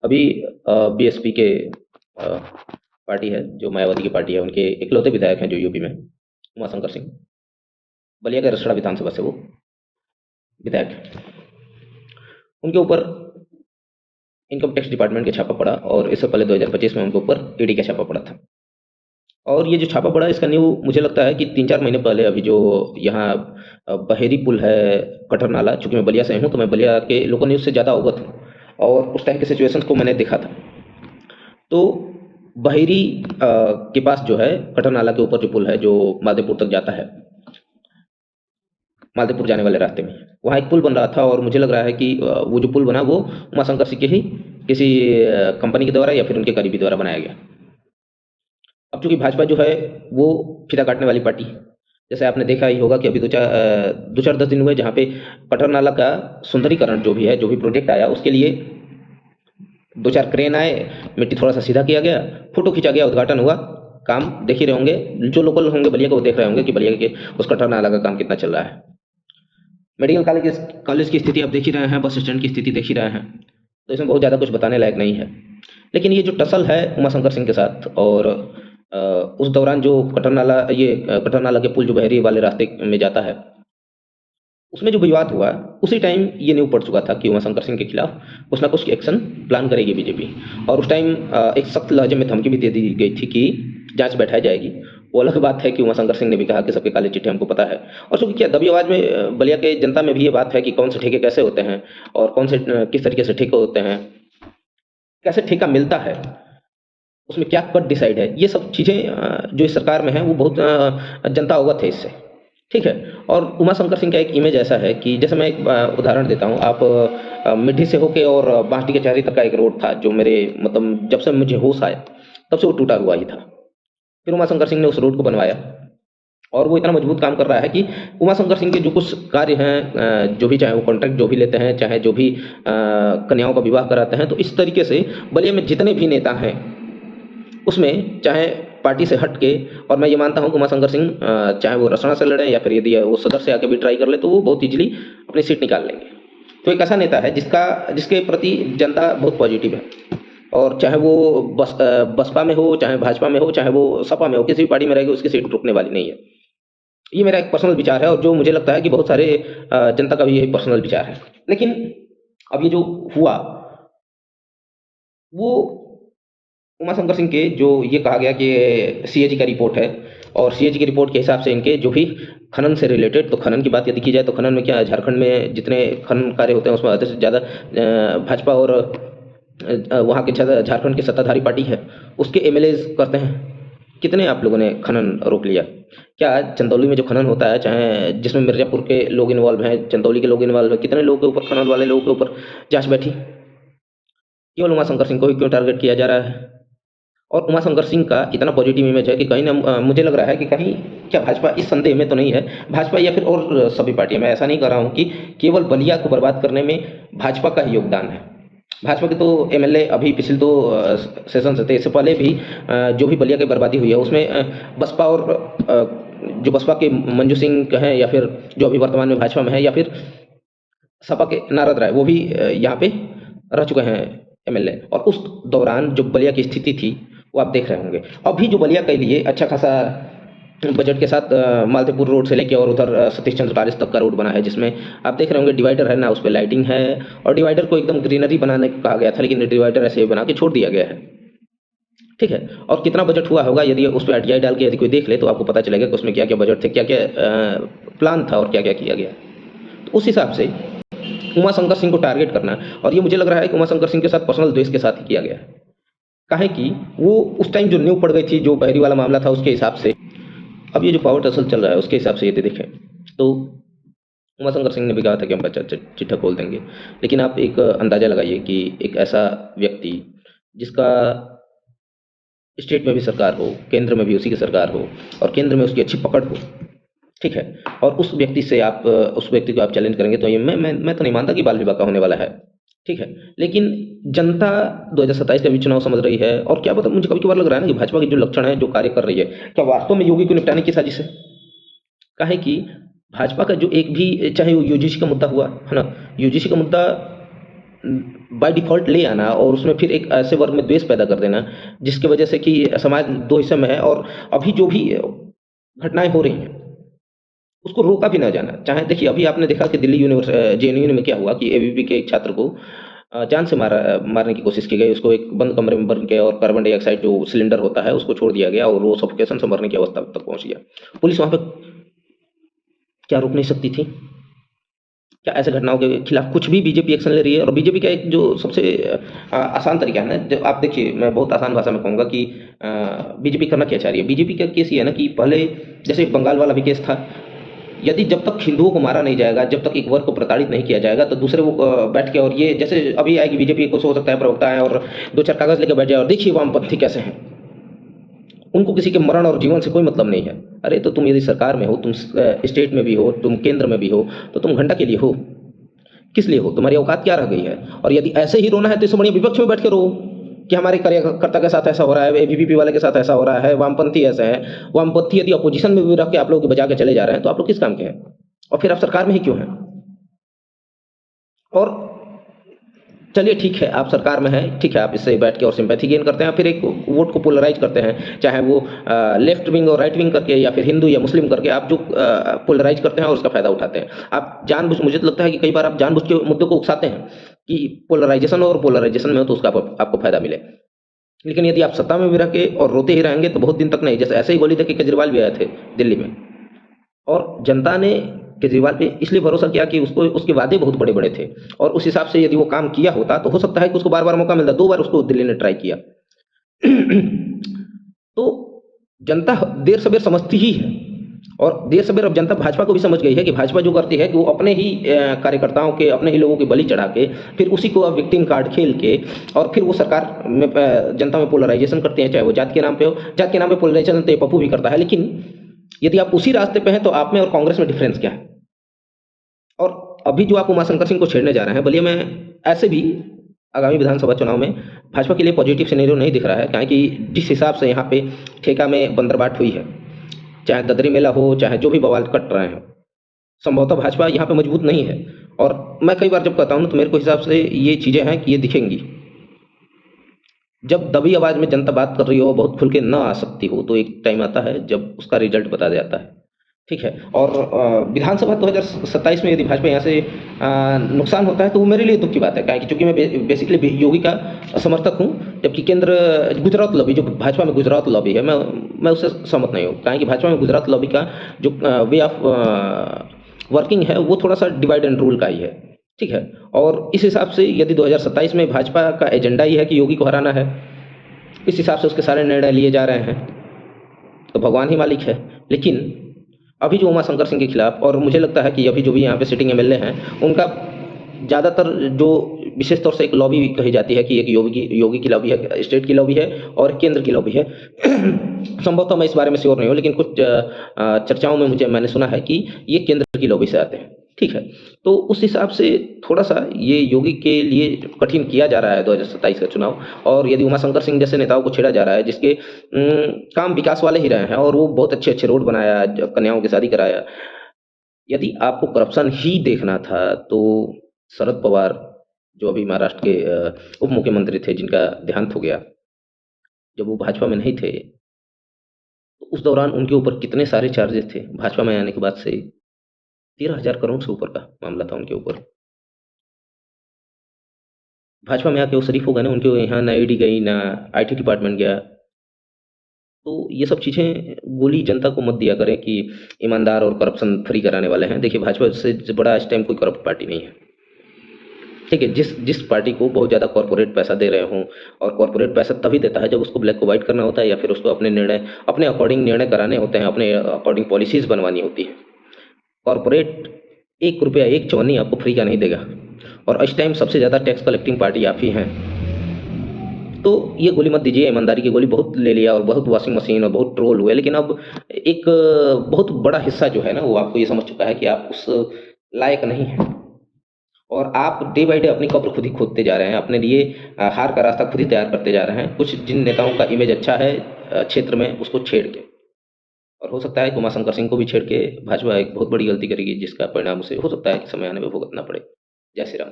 अभी बीएसपी के पार्टी है, जो मायावती की पार्टी है, उनके इकलौते विधायक हैं जो यूपी में, उमाशंकर सिंह, बलिया के रसड़ा विधानसभा से वो विधायक हैं। उनके ऊपर इनकम टैक्स डिपार्टमेंट का छापा पड़ा और इससे पहले 2025 में उनके ऊपर ईडी का छापा पड़ा था। और ये जो छापा पड़ा इसका न्यू मुझे लगता है कि 3-4 महीने पहले अभी जो यहाँ बहेरी पुल है, कटहर नाला, चूँकि मैं बलिया से हूँ तो मैं बलिया के लोकल न्यूज़ से ज़्यादा अवगत हूँ और उस टाइम के सिचुएशंस को मैंने देखा था। तो बहेरी के पास जो है कटहर नाला के ऊपर जो पुल है जो माधेपुर तक जाता है, माधेपुर जाने वाले रास्ते में, वहाँ एक पुल बन रहा था और मुझे लग रहा है कि वो जो पुल बना वो उमाशंकर सिंह के ही किसी कंपनी के द्वारा या फिर उनके करीबी द्वारा बनाया गया। अब चूंकि भाजपा जो है वो फीता काटने वाली पार्टी है, जैसे आपने देखा ही होगा कि अभी 2-4 10 दिन हुए जहाँ पे कटहर नाला का सुंदरीकरण जो भी है, जो भी प्रोजेक्ट आया, उसके लिए 2-4 क्रेन आए, मिट्टी थोड़ा सा सीधा किया गया, फोटो खींचा गया, उद्घाटन हुआ। काम देख ही रहे होंगे, जो लोकल होंगे बलिया के वो देख रहे होंगे कि बलिया के उस कटहर नाला का काम कितना चल रहा है। मेडिकल कॉलेज की स्थिति आप देख ही रहे हैं, बस स्टैंड की स्थिति देख ही रहे हैं, तो इसमें बहुत ज़्यादा कुछ बताने लायक नहीं है। लेकिन ये जो टसल है उमाशंकर सिंह के साथ, और उस दौरान जो कटहर नाला के पुल जो बहरी वाले रास्ते में जाता है, उसमें जो विवाद हुआ, उसी टाइम ये न्यू पड़ चुका था कि उमाशंकर सिंह के खिलाफ कुछ ना कुछ एक्शन प्लान करेगी बीजेपी। और उस टाइम एक सख्त लहजे में धमकी भी दे दी गई थी कि जांच बैठाई जाएगी। वो अलग बात है कि उमाशंकर सिंह ने भी कहा कि सबके काले चिट्ठे हमको पता है, और चूंकि क्या दबी आवाज में बलिया के जनता में भी ये बात है कि कौन से ठेके कैसे होते हैं और कौन से किस तरीके से ठेके होते हैं, कैसे ठेका मिलता है, उसमें क्या कट डिसाइड है, ये सब चीज़ें जो इस सरकार में है वो बहुत जनता अवगत है इससे। ठीक है। और उमाशंकर सिंह का एक इमेज ऐसा है कि जैसे मैं एक उदाहरण देता हूँ, आप मिड्ढी से होके और बांसडी के चारी तक का एक रोड था जो मेरे मतलब जब से मुझे होश आया तब से वो टूटा हुआ ही था। फिर उमाशंकर सिंह ने उस रोड को बनवाया और वो इतना मजबूत काम कर रहा है कि उमाशंकर सिंह के जो कुछ कार्य हैं, जो भी, चाहे वो कॉन्ट्रैक्ट जो भी लेते हैं, चाहे जो भी कन्याओं का विवाह कराते हैं, तो इस तरीके से बलिया में जितने भी नेता हैं उसमें, चाहे पार्टी से हट के, और मैं ये मानता हूँ कि उमाशंकर सिंह चाहे वो रसना से लड़े या फिर यदि वो सदर से आके भी ट्राई कर ले तो वो बहुत इजीली अपनी सीट निकाल लेंगे। तो एक ऐसा नेता है जिसके प्रति जनता बहुत पॉजिटिव है, और चाहे वो बसपा में हो, चाहे भाजपा में हो, चाहे वो सपा में हो, किसी भी पार्टी में रहेगी उसकी सीट रुकने वाली नहीं है। ये मेरा एक पर्सनल विचार है और जो मुझे लगता है कि बहुत सारे जनता का भी यही पर्सनल विचार है। लेकिन अब ये जो हुआ वो उमाशंकर सिंह के जो ये कहा गया कि सीएजी का रिपोर्ट है, और सीएजी की रिपोर्ट के हिसाब से इनके जो भी खनन से रिलेटेड, तो खनन की बात यदि की जाए तो खनन में क्या है, झारखंड में जितने खनन कार्य होते हैं उसमें आधे से ज़्यादा भाजपा और वहाँ के झारखंड की सत्ताधारी पार्टी है उसके एमएलएज करते हैं। कितने आप लोगों ने खनन रोक लिया? क्या चंदौली में जो खनन होता है, चाहे जिसमें मिर्जापुर के लोग इन्वॉल्व हैं, चंदौली के लोग इन्वॉल्व हैं, कितने लोगों के ऊपर, खनन वाले लोगों के ऊपर जांच बैठी? केवल उमाशंकर सिंह को ही क्यों टारगेट किया जा रहा है? और उमाशंकर सिंह का इतना पॉजिटिव इमेज है कि कहीं ना मुझे लग रहा है कि कहीं क्या भाजपा इस संदेह में तो नहीं है, भाजपा या फिर और सभी पार्टियां, मैं ऐसा नहीं कर रहा हूं कि केवल बलिया को बर्बाद करने में भाजपा का ही योगदान है। भाजपा के तो एमएलए अभी पिछले 2 सेशन से थे, इससे पहले भी जो भी बलिया की बर्बादी हुई है उसमें बसपा और जो बसपा के मंजू सिंह कहें या फिर जो अभी वर्तमान में भाजपा में है, या फिर सपा के नारद राय, वो भी यहाँ पे रह चुके हैं एमएलए। और उस दौरान जो बलिया की स्थिति थी वो आप देख रहे होंगे। अभी जो बलिया के लिए अच्छा खासा बजट के साथ मालतीपुर रोड से लेके और उधर सतीश चंद्र पैलेस तक का रोड बना है, जिसमें आप देख रहे होंगे डिवाइडर है ना, उस पर लाइटिंग है, और डिवाइडर को एकदम ग्रीनरी बनाने को कहा गया था, लेकिन डिवाइडर ऐसे ही बना के छोड़ दिया गया है। ठीक है। और कितना बजट हुआ होगा यदि उस पर आरटीआई डाल के यदि कोई देख ले तो आपको पता चलेगा कि उसमें क्या क्या बजट थे, क्या क्या प्लान था और क्या क्या किया गया। तो उस हिसाब से उमाशंकर सिंह को टारगेट करना, और ये मुझे लग रहा है कि उमाशंकर सिंह के साथ पर्सनल द्वेष के साथ ही किया गया है। काहे कि वो उस टाइम जो न्यू पड़ गई थी, जो बहरी वाला मामला था, उसके हिसाब से अब ये जो पावर टसल चल रहा है उसके हिसाब से यदि देखें तो उमाशंकर सिंह ने भी कहा था कि हम चिट्ठा खोल देंगे। लेकिन आप एक अंदाजा लगाइए कि एक ऐसा व्यक्ति जिसका स्टेट में भी सरकार हो, केंद्र में भी उसी की सरकार हो, और केंद्र में उसकी अच्छी पकड़ हो, ठीक है, और उस व्यक्ति से आप उस व्यक्ति को आप चैलेंज करेंगे, तो ये मैं तो नहीं मानता कि बाल विवाह का होने वाला है। ठीक है। लेकिन जनता 2027 का भी चुनाव समझ रही है, और क्या पता, मुझे कभी कभार लग रहा है ना कि भाजपा के जो लक्षण है, जो कार्य कर रही है, क्या वास्तव में योगी को निपटाने की साजिश है? काहे कि भाजपा का जो एक भी, चाहे वो यूजीसी का मुद्दा हुआ है ना, यूजीसी का मुद्दा बाय डिफ़ॉल्ट ले आना और उसमें फिर एक ऐसे वर्ग में द्वेष पैदा कर देना, जिसकी वजह से कि समाज 2 हिस्से में है और अभी जो भी घटनाएँ हो रही हैं, उसको रोका भी ना जाना। चाहे देखिए अभी आपने देखा कि दिल्ली जेएनयू में क्या हुआ कि एबीवी के एक छात्र को जान से मारने की कोशिश की गई। उसको एक बंद कमरे में बंद किया और कार्बन डाइऑक्साइड जो सिलेंडर होता है उसको छोड़ दिया गया और वो सफोकेशन से मरने की अवस्था तक पहुँच गया। पुलिस वहाँ पे क्या रोक नहीं सकती थी? क्या ऐसे घटनाओं के खिलाफ कुछ भी बीजेपी एक्शन ले रही है? और बीजेपी का एक जो सबसे आसान तरीका है ना, जब आप देखिए मैं बहुत आसान भाषा में कहूँगा कि बीजेपी करना क्या चाह रही है। बीजेपी का केस ये है ना कि पहले जैसे बंगाल वाला भी केस था, यदि जब तक हिंदुओं को मारा नहीं जाएगा, जब तक एक वर्ग को प्रताड़ित नहीं किया जाएगा, तो दूसरे वो बैठ के और ये जैसे अभी आएगी बीजेपी, कुछ हो सकता है प्रवक्ता है और 2-4 कागज़ लेके बैठ जाए और देखिए वामपंथी कैसे हैं। उनको किसी के मरण और जीवन से कोई मतलब नहीं है। अरे तो तुम यदि सरकार में हो, तुम स्टेट में भी हो, तुम केंद्र में भी हो, तो तुम घंटा के लिए हो। किस लिए हो? तुम्हारी औकात क्या रह गई है? और यदि ऐसे ही रोना है तो इससे बढ़िया विपक्ष में बैठ के रो कि हमारे कार्यकर्ता के साथ ऐसा हो रहा है, एबीवीपी वाले के साथ ऐसा हो रहा है, वामपंथी ऐसे हैं। वामपंथी यदि अपोजिशन में भी रख के आप लोग बजा के चले जा रहे हैं, तो आप लोग किस काम के हैं? और फिर आप सरकार में ही क्यों हैं? और चलिए ठीक है, आप सरकार में हैं, ठीक है, आप इससे बैठ के और सिंपैथी गेन करते हैं, फिर एक वोट को पोलराइज करते हैं, चाहे वो लेफ्ट विंग और राइट विंग करके या फिर हिंदू या मुस्लिम करके आप जो पोलराइज करते हैं और उसका फायदा उठाते हैं। आप जानबूझ मुझे तो लगता है कि कई बार आप जानबूझ के मुद्दों को उकसाते हैं कि पोलराइजेशन में हो तो उसका आपको फायदा मिले। लेकिन यदि आप सत्ता में भी रह के और रोते ही रहेंगे तो बहुत दिन तक नहीं। जैसे ऐसे ही गोली देके केजरीवाल भी आए थे दिल्ली में और जनता ने केजरीवाल पे इसलिए भरोसा किया कि उसको उसके वादे बहुत बड़े-बड़े थे और उस हिसाब से यदि वो काम किया होता तो हो सकता है कि उसको बार-बार मौका मिलता। 2 बार उसको दिल्ली ने ट्राई किया। तो जनता देर सवेर समझती ही है और देर सवेर अब जनता भाजपा को भी समझ गई है कि भाजपा जो करती है कि वो अपने ही कार्यकर्ताओं के, अपने ही लोगों के बलि चढ़ा के फिर उसी को अब विक्टिम कार्ड खेल के और फिर वो सरकार में जनता में पोलराइजेशन करते हैं, चाहे वो जात के नाम पे हो। जात के नाम पे पोलराइजेशन तो ये पप्पू भी करता है, लेकिन यदि आप उसी रास्ते पे हैं तो आप में और कांग्रेस में डिफरेंस क्या है? और अभी जो आप उमाशंकर सिंह को छेड़ने जा रहे हैं, बोलिए मैं ऐसे भी आगामी विधानसभा चुनाव में भाजपा के लिए पॉजिटिव सिनेरियो नहीं दिख रहा है, काहे कि जिस हिसाब से यहाँ पे ठेका में बंदरबाट हुई है, चाहे ददरी मेला हो, चाहे जो भी बवाल कट रहे हों, संभवतः भाजपा यहाँ पे मजबूत नहीं है। और मैं कई बार जब कहता हूँ तो मेरे को हिसाब से ये चीज़ें हैं कि ये दिखेंगी। जब दबी आवाज़ में जनता बात कर रही हो, बहुत खुल के ना आ सकती हो, तो एक टाइम आता है जब उसका रिजल्ट बता जाता है। ठीक है। और विधानसभा 2027 में यदि भाजपा यहाँ से नुकसान होता है तो वो मेरे लिए दुख की बात है, काहे कि चूँकि मैं बेसिकली योगी का समर्थक हूँ, जबकि केंद्र गुजरात लॉबी जो भाजपा में गुजरात लॉबी है, मैं उससे सहमत नहीं हूँ। काहे कि भाजपा में गुजरात लॉबी का जो वे ऑफ वर्किंग है वो थोड़ा-सा डिवाइड एंड रूल का ही है। ठीक है। और इस हिसाब से यदि 2027 में भाजपा का एजेंडा ही है कि योगी को हराना है, इस हिसाब से उसके सारे निर्णय लिए जा रहे हैं, तो भगवान ही मालिक है। लेकिन अभी जो उमाशंकर सिंह के खिलाफ, और मुझे लगता है कि अभी जो भी यहाँ पे सिटिंग एमएलए हैं, उनका ज़्यादातर जो विशेष तौर से एक लॉबी कही जाती है कि एक योगी की लॉबी है, स्टेट की लॉबी है और केंद्र की लॉबी है। संभवतः मैं इस बारे में श्योर नहीं हूँ, लेकिन कुछ चर्चाओं में मैंने सुना है कि ये केंद्र की लॉबी से आते हैं। ठीक है। तो उस हिसाब से थोड़ा-सा ये योगी के लिए कठिन किया जा रहा है 2027 का चुनाव। और यदि उमाशंकर सिंह जैसे नेताओं को छेड़ा जा रहा है, जिसके काम विकास वाले ही रहे हैं और वो बहुत अच्छे-अच्छे रोड बनाया, कन्याओं की शादी कराया। यदि आपको करप्शन ही देखना था तो शरद पवार जो अभी महाराष्ट्र के उप मुख्यमंत्री थे, जिनका देहांत हो गया, जब वो भाजपा में नहीं थे, तो उस दौरान उनके ऊपर कितने सारे चार्जेस थे। भाजपा में आने के बाद से 13,000 करोड़ से ऊपर का मामला था उनके ऊपर। भाजपा में आके वो शरीफ हो गए ना, उनके यहाँ ना ईडी गई, ना आईटी डिपार्टमेंट गया। तो ये सब चीज़ें गोली जनता को मत दिया करें कि ईमानदार और करप्शन फ्री कराने वाले हैं। देखिए भाजपा से बड़ा इस टाइम कोई करप्ट पार्टी नहीं है। ठीक है। जिस जिस पार्टी को बहुत ज़्यादा कॉर्पोरेट पैसा दे रहे हों, और कॉर्पोरेट पैसा तभी देता है जब उसको ब्लैक को व्हाइट करना होता है या फिर उसको अपने अकॉर्डिंग निर्णय कराने होते हैं, अपने अकॉर्डिंग पॉलिसीज़ बनवानी होती है। कॉर्पोरेट ₹1 एक चवन्नी आपको फ्री का नहीं देगा। और इस टाइम सबसे ज़्यादा टैक्स कलेक्टिंग पार्टी आप ही हैं। तो ये गोली मत दीजिए, ईमानदारी की गोली बहुत ले लिया और बहुत वॉशिंग मशीन और बहुत ट्रोल हुए, लेकिन अब एक बहुत बड़ा हिस्सा जो है ना वो आपको ये समझ चुका है कि आप उस लायक नहीं हैं और आप डे बाय डे अपनी कब्र खुद ही खोदते जा रहे हैं, अपने लिए हार का रास्ता खुद ही तैयार करते जा रहे हैं, कुछ जिन नेताओं का इमेज अच्छा है क्षेत्र में उसको छेड़ के। और हो सकता है कि उमाशंकर सिंह को भी छेड़ के भाजपा एक बहुत बड़ी गलती करेगी, जिसका परिणाम उसे हो सकता है कि समय आने में भुगतना पड़े। जय श्री राम।